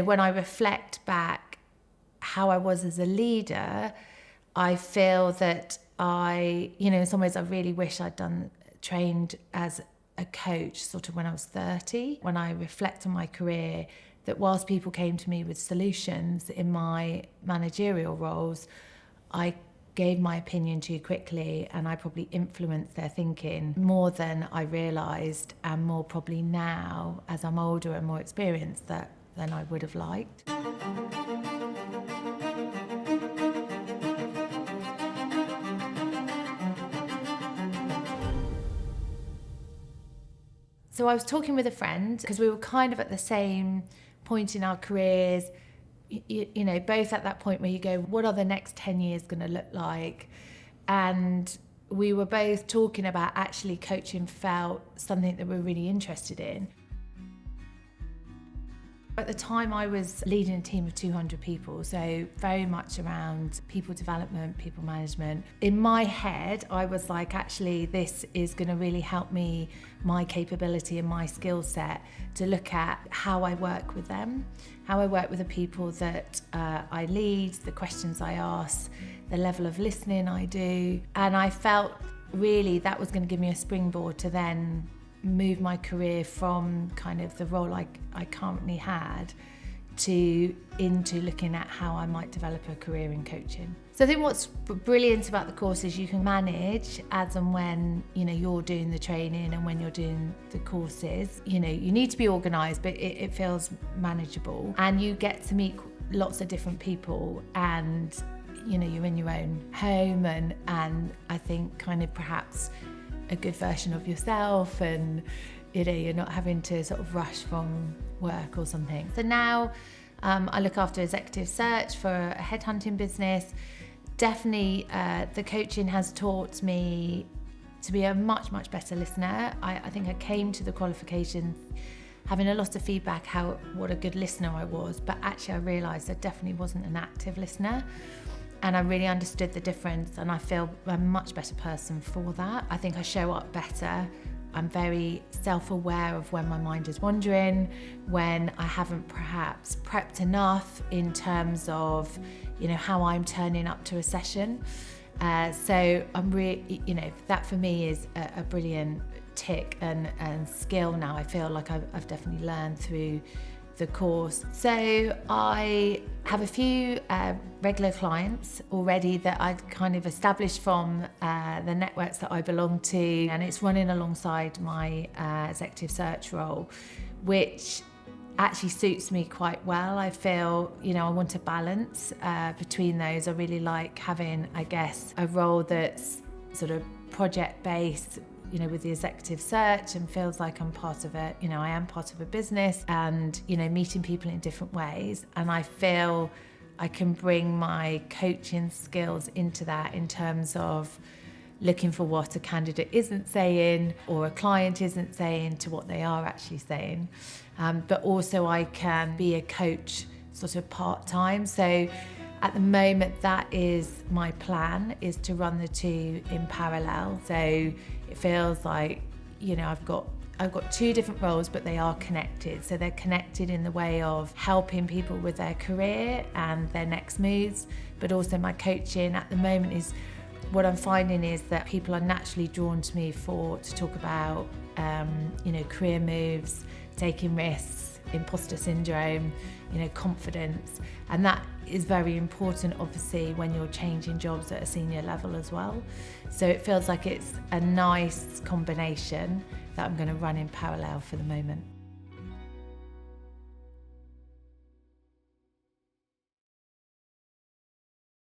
when I reflect back how I was as a leader, I feel that in some ways I really wish I'd trained as a coach sort of when I was 30. When I reflect on my career, that whilst people came to me with solutions in my managerial roles, I gave my opinion too quickly, and I probably influenced their thinking more than I realised, and more probably now as I'm older and more experienced than I would have liked. So I was talking with a friend because we were kind of at the same point in our careers, both at that point where you go, what are the next 10 years going to look like? And we were both talking about actually coaching felt something that we're really interested in. At the time I was leading a team of 200 people, so very much around people development, people management. In my head, I was like, actually, this is going to really help me, my capability and my skill set, to look at how I work with them, how I work with the people that I lead, the questions I ask, the level of listening I do. And I felt really that was going to give me a springboard to then move my career from kind of the role I currently had into looking at how I might develop a career in coaching. So I think what's brilliant about the course is you can manage as and when you're doing the training and when you're doing the courses. You need to be organised, but it feels manageable, and you get to meet lots of different people, and you're in your own home, and I think kind of perhaps a good version of yourself, and you're not having to sort of rush from work or something. So now I look after executive search for a headhunting business. Definitely the coaching has taught me to be a much, much better listener. I think I came to the qualification having a lot of feedback what a good listener I was, but actually I realised I definitely wasn't an active listener. And I really understood the difference, and I feel a much better person for that. I think I show up better. I'm very self-aware of when my mind is wandering, when I haven't perhaps prepped enough in terms of, how I'm turning up to a session. So I'm really, that for me is a brilliant tick and skill now. I feel like I've definitely learned through the course. So I have a few regular clients already that I've kind of established from the networks that I belong to, and it's running alongside my executive search role, which actually suits me quite well. I feel, I want a balance between those. I really like having, I guess, a role that's sort of project-based, with the executive search, and feels like I'm part of it. I am part of a business, and, meeting people in different ways. And I feel I can bring my coaching skills into that in terms of looking for what a candidate isn't saying or a client isn't saying to what they are actually saying. But also I can be a coach sort of part-time. So at the moment, that is my plan, is to run the two in parallel. So it feels like, I've got two different roles, but they are connected. So they're connected in the way of helping people with their career and their next moves, but also my coaching at the moment is, what I'm finding is that people are naturally drawn to me to talk about, career moves, taking risks, imposter syndrome, confidence. And that is very important, obviously, when you're changing jobs at a senior level as well. So it feels like it's a nice combination that I'm going to run in parallel for the moment.